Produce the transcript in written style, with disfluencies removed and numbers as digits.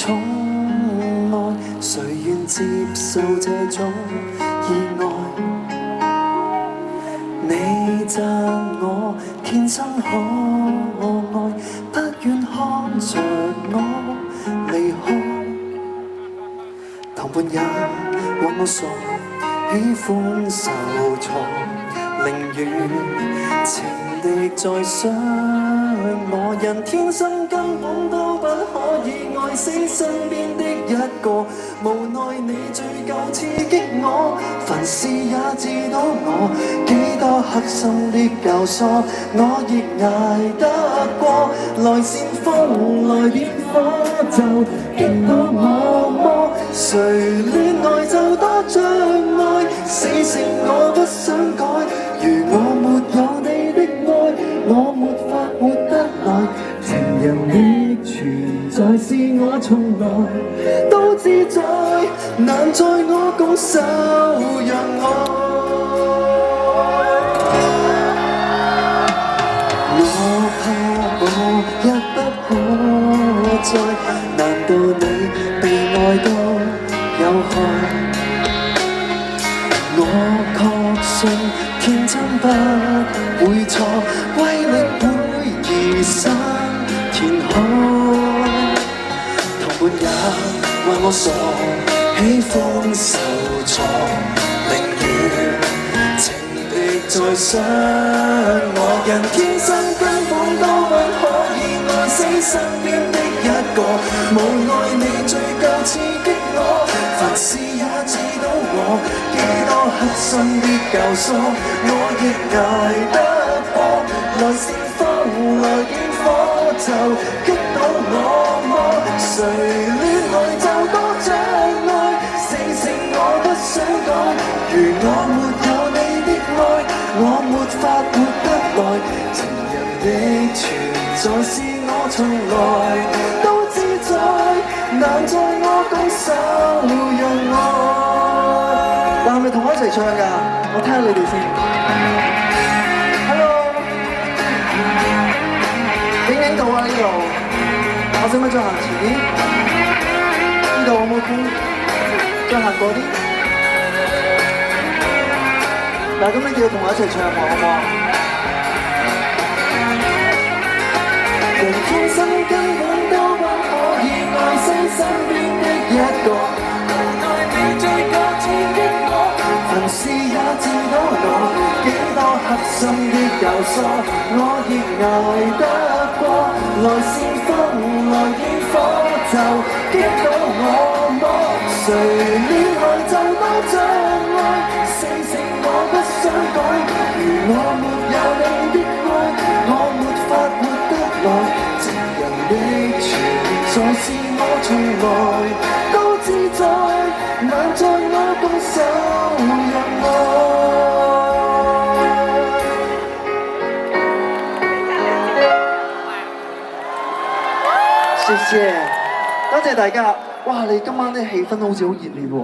寵愛，誰願接受這種意外？你讚我天生可愛，不願看着我離開。同伴也和我傻，喜歡受挫，寧願情敵在傷我。人天生根本都不可以愛死身邊的一個，無奈你最夠刺激我，凡事也知道我幾多黑心的教唆，我亦捱得過。來煽風來點火就擊倒我麼？誰戀愛就多障礙，死性我不想改。如我沒有你的愛，我沒法活得來。情人的存在是我從來都自在，難在我拱手讓愛。我怕我一不可再，難道你被愛到有害？我確信天真不會錯，威力會移山填海。同伴也話我傻，喜歡受挫，寧願情敵在傷我。人天生根本都不可以愛死身邊的一個，無奈你最夠刺激我，凡事也知道我幾多黑心的教唆，我亦捱得過。來煽風來點火就擊倒我麼？誰戀愛就多障礙，死性我不想改。如我沒有你的愛，我沒法活得來。情人的存在是我從來都自在，難在我拱手讓愛。嗱，係咪同我一齊唱㗎？我聽下你哋先。Hello， 影影到啊呢度，我使唔使再行前啲？呢度有冇空？再行過啲。嗱，咁你哋要同我一齊唱喎，好唔好啊？人天生根本都不可以愛死身邊的一個，無奈你最夠刺激我，凡事也知道我幾多黑心的教唆，我亦捱得過。來煽風來點火就擊倒我麼？誰戀愛就多障礙，死性我不想改。如我沒有你的愛，我沒法活得來。情人的存在是我從來都自在，難在我拱手讓愛。謝謝，多謝大家。哇！你今晚啲氣氛好似好熱烈喎。